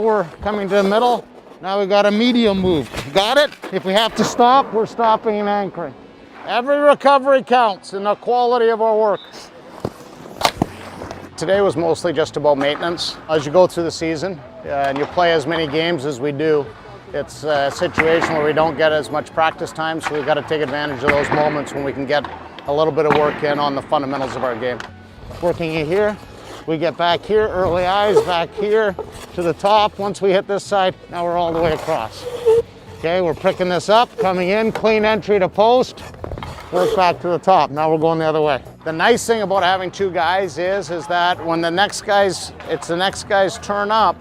We're coming to the middle. Now we got a medium move. Got it? If we have to stop, we're stopping and anchoring. Every recovery counts in the quality of our work. Today was mostly just about maintenance. As you go through the season and you play as many games as we do, it's a situation where we don't get as much practice time, so we've got to take advantage of those moments when we can get a little bit of work in on the fundamentals of our game. Working in here, we get back here, early eyes, back here to the top. Once we hit this side, now we're all the way across. Okay, we're picking this up, coming in, clean entry to post, work back to the top. Now we're going the other way. The nice thing about having two guys is that when the next guy's turn up,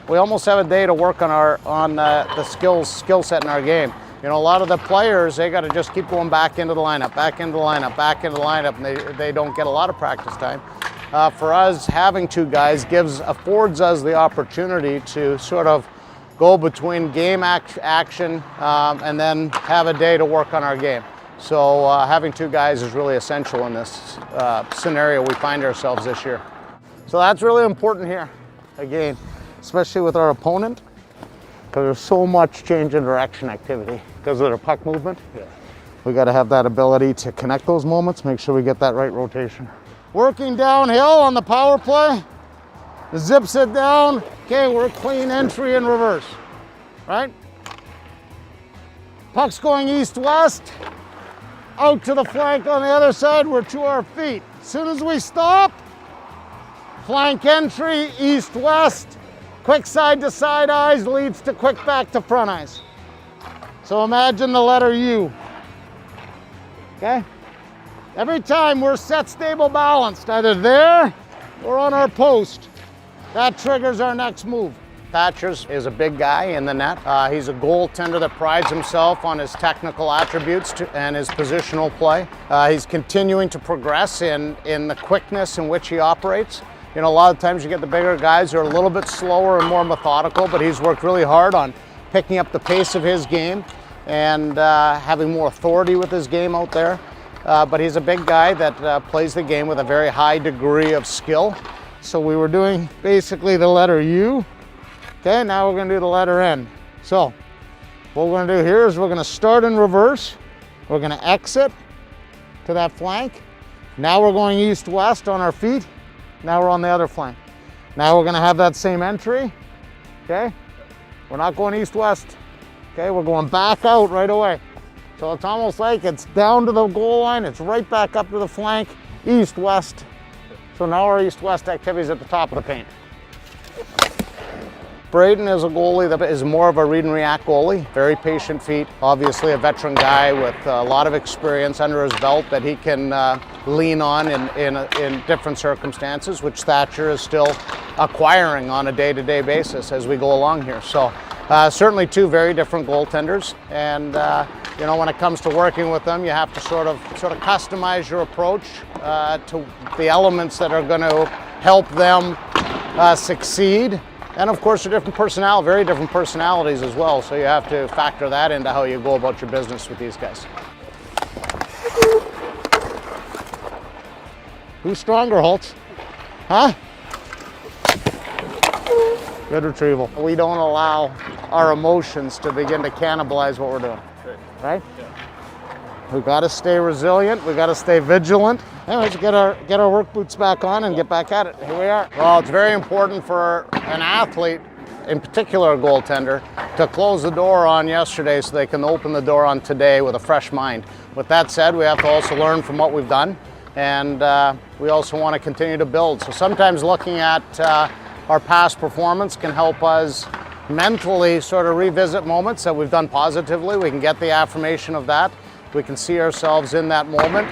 we almost have a day to work on the skill set in our game. You know, a lot of the players, they got to just keep going back into the lineup, back into the lineup, back into the lineup, and they don't get a lot of practice time. For us, having two guys affords us the opportunity to sort of go between game action and then have a day to work on our game. So having two guys is really essential in this scenario we find ourselves this year. So that's really important here, again, especially with our opponent, because there's so much change in direction activity because of their puck movement. Yeah. We got to have that ability to connect those moments, make sure we get that right rotation. Working downhill on the power play, zips it down. Okay, we're clean entry in reverse, right? Puck's going east-west, out to the flank on the other side, we're to our feet. As soon as we stop, flank entry, east-west, quick side-to-side eyes leads to quick back to front eyes. So imagine the letter U, okay? Every time we're set, stable, balanced, either there or on our post, that triggers our next move. Thatcher is a big guy in the net. He's a goaltender that prides himself on his technical attributes and his positional play. He's continuing to progress in the quickness in which he operates. You know, a lot of times you get the bigger guys who are a little bit slower and more methodical, but he's worked really hard on picking up the pace of his game and having more authority with his game out there. But he's a big guy that plays the game with a very high degree of skill. So we were doing basically the letter U. Okay, now we're gonna do the letter N. So what we're gonna do here is we're gonna start in reverse. We're gonna exit to that flank. Now we're going east-west on our feet. Now we're on the other flank. Now we're gonna have that same entry, okay? We're not going east-west, okay? We're going back out right away. So it's almost like it's down to the goal line, it's right back up to the flank, east-west. So now our east-west activity is at the top of the paint. Braden is a goalie that is more of a read and react goalie, very patient feet, obviously a veteran guy with a lot of experience under his belt that he can lean on in different circumstances, which Thatcher is still acquiring on a day-to-day basis as we go along here. So certainly two very different goaltenders, and you know, when it comes to working with them, you have to sort of customize your approach to the elements that are going to help them succeed. And of course, they're very different personalities as well. So you have to factor that into how you go about your business with these guys. Who's stronger, Holtz? Huh? Good retrieval. We don't allow our emotions to begin to cannibalize what we're doing, right? Yeah. We've got to stay resilient. We've got to stay vigilant. Anyways, get our work boots back on and get back at it. Here we are. Well, it's very important for an athlete, in particular a goaltender, to close the door on yesterday so they can open the door on today with a fresh mind. With that said, we have to also learn from what we've done, and we also want to continue to build. So sometimes looking at our past performance can help us mentally sort of revisit moments that we've done positively. We can get the affirmation of that. We can see ourselves in that moment,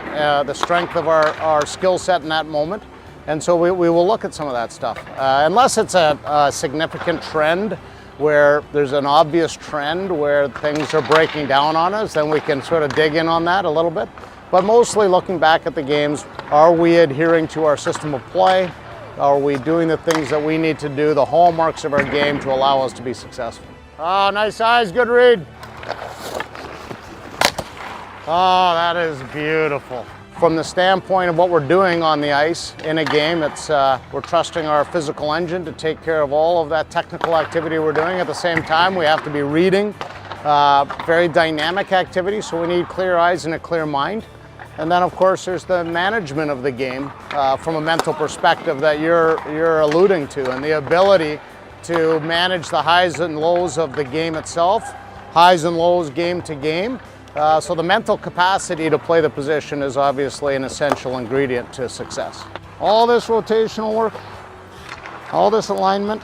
the strength of our skill set in that moment. And so we will look at some of that stuff. Unless it's a significant trend where there's an obvious trend where things are breaking down on us, then we can sort of dig in on that a little bit. But mostly looking back at the games, are we adhering to our system of play? Are we doing the things that we need to do, the hallmarks of our game to allow us to be successful? Oh, nice eyes, good read. Oh, that is beautiful. from the standpoint of what we're doing on the ice in a game, it's we're trusting our physical engine to take care of all of that technical activity we're doing. At the same time, we have to be reading very dynamic activity, so we need clear eyes and a clear mind. And then, of course, there's the management of the game from a mental perspective that you're alluding to, and the ability to manage the highs and lows of the game itself, highs and lows game to game. So the mental capacity to play the position is obviously an essential ingredient to success. All this rotational work, all this alignment,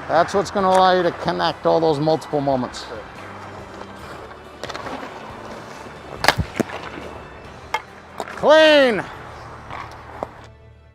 that's what's going to allow you to connect all those multiple moments. Clean.